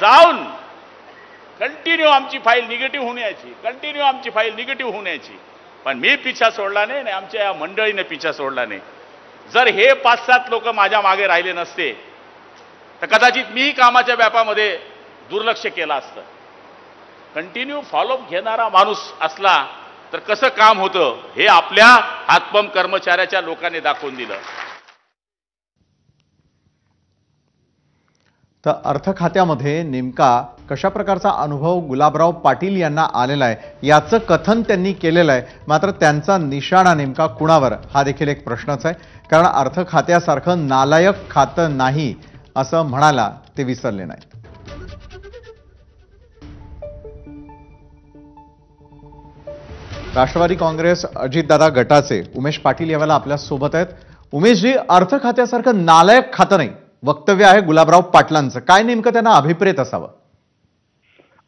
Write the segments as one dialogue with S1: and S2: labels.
S1: जाऊन कंटिन्यू आमची file negative होण्याची, पण मी पिछा सोडला नाही आणि आमच्या या मंडळीने पिछा सोडला नाही. जर हे 5-7 लोक माझ्या मागे राहिले नसते तर कदाचित मीही कामाच्या व्यापामध्ये दुर्लक्ष केलं असतं. कंटिन्यू फॉलोअप घेणारा माणूस असला तर कसं काम होतं हे आपल्या हातपंप कर्मचाऱ्याच्या लोकांनी दाखवून दिलं.
S2: तर अर्थ खात्यामध्ये नेमका कशा प्रकारचा अनुभव गुलाबराव पाटील यांना आलेला आहे याचं कथन त्यांनी केलेलं आहे. मात्र त्यांचा निशाणा नेमका कुणावर हा देखील एक प्रश्नच आहे. कारण अर्थ खात्यासारखं नालायक खातं नाही असं म्हणायला ते विसरले नाही. राष्ट्रवादी काँग्रेस अजितदादा गटाचे उमेश पाटील यावेळेला आपल्या सोबत आहेत. उमेशजी, अर्थ खात्यासारखं नालायक खातं नाही वक्तव्य आहे गुलाबराव पाटलांचं, काय नेमकं त्यांना अभिप्रेत असावं?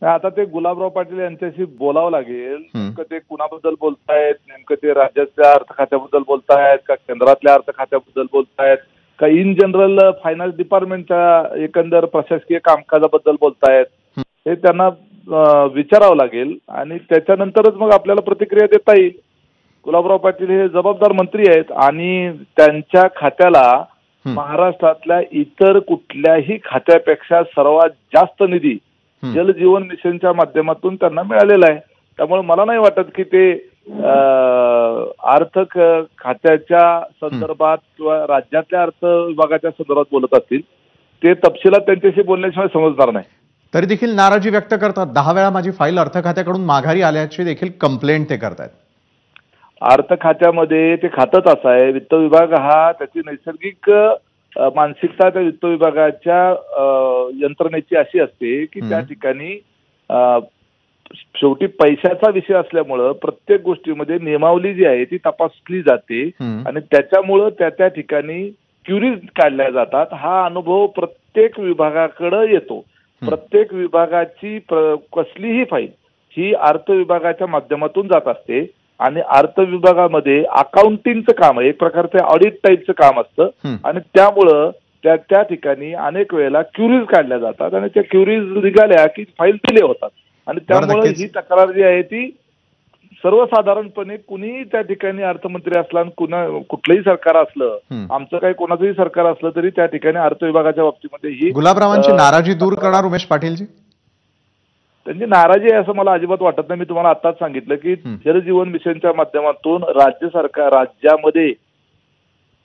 S3: आता ते गुलाबराव पाटील यांच्याशी बोलावं लागेल. नेमकं ते कुणाबद्दल बोलतायत, नेमकं ते राज्याच्या अर्थ खात्याबद्दल बोलतायत का केंद्रातल्या अर्थ खात्याबद्दल बोलतायत का इन जनरल फायनान्स डिपार्टमेंटच्या एकंदर प्रशासकीय कामकाजाबद्दल बोलतायत, हे त्यांना विचारावं लागेल आणि त्याच्यानंतरच मग आपल्याला प्रतिक्रिया देता येईल. गुलाबराव पाटील हे जबाबदार मंत्री आहेत आणि त्यांच्या खात्याला महाराष्ट्रातल्या इतर कुठल्याही खात्यापेक्षा सर्वात जास्त निधी जल जीवन मिशनच्या माध्यमातून त्यांना मिळालेला आहे. त्यामुळे मला नाही वाटत की ते अर्थ खात्याच्या संदर्भात किंवा राज्यातल्या अर्थ विभागाच्या संदर्भात बोलत असतील. ते तपशिलात त्यांच्याशी बोलण्याशिवाय समजणार नाही.
S2: तरी देखील नाराजी व्यक्त करतात. 10 वेळा माझी फाईल अर्थ खात्याकडून माघारी आल्याची देखील कंप्लेंट ते करतायत.
S3: अर्थ खात्यामध्ये ते खातंच असं आहे. वित्त विभाग हा त्याची नैसर्गिक मानसिकता त्या वित्त विभागाच्या यंत्रणेची अशी असते की त्या ठिकाणी शेवटी पैशाचा विषय असल्यामुळं प्रत्येक गोष्टीमध्ये नियमावली जी आहे ती तपासली जाते आणि त्याच्यामुळं त्या ठिकाणी क्युरीज काढल्या जातात. हा अनुभव प्रत्येक विभागाकडे येतो. प्रत्येक विभागाची कसलीही फाईल ही अर्थ विभागाच्या माध्यमातून जात असते आणि अर्थ विभागामध्ये अकाउंटिंगचं काम आहे, एक प्रकारचं ऑडिट टाईपचं काम असतं आणि त्यामुळं त्या ठिकाणी अनेक वेळेला क्युरीज काढल्या जातात आणि त्या क्युरीज निघाल्या की फाईल डिले होतात आणि त्यामुळे ही तक्रार जी आहे ती सर्वसाधारणपणे कुणीही त्या ठिकाणी अर्थमंत्री असला आणि कुठलंही सरकार असलं, आमचं काही कोणाचंही सरकार असलं तरी त्या ठिकाणी अर्थ विभागाच्या बाबतीमध्ये ही
S2: गुलाबरावांची नाराजी दूर करणार उमेश पाटीलजी?
S3: त्यांची नाराजी आहे असं मला अजिबात वाटत नाही. मी तुम्हाला आताच सांगितलं की जलजीवन मिशनच्या माध्यमातून राज्यामध्ये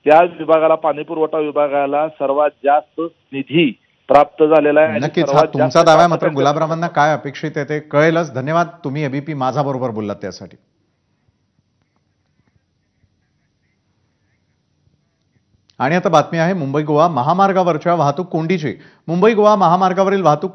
S3: त्या विभागाला, पाणी पुरवठा विभागाला सर्वात जास्त निधी प्राप्त झालेला आहे.
S2: नक्कीच हा तुमचा दावा आहे. मात्र गुलाबरावांना काय अपेक्षित आहे ते कळेलच. धन्यवाद, तुम्ही एबीपी माझा बरोबर बोललात त्यासाठी. आणि आता बातमी आहे मुंबई गोवा महामार्गावरच्या वाहतूक कोंडीची. मुंबई गोवा महामार्गावरील वाहतूक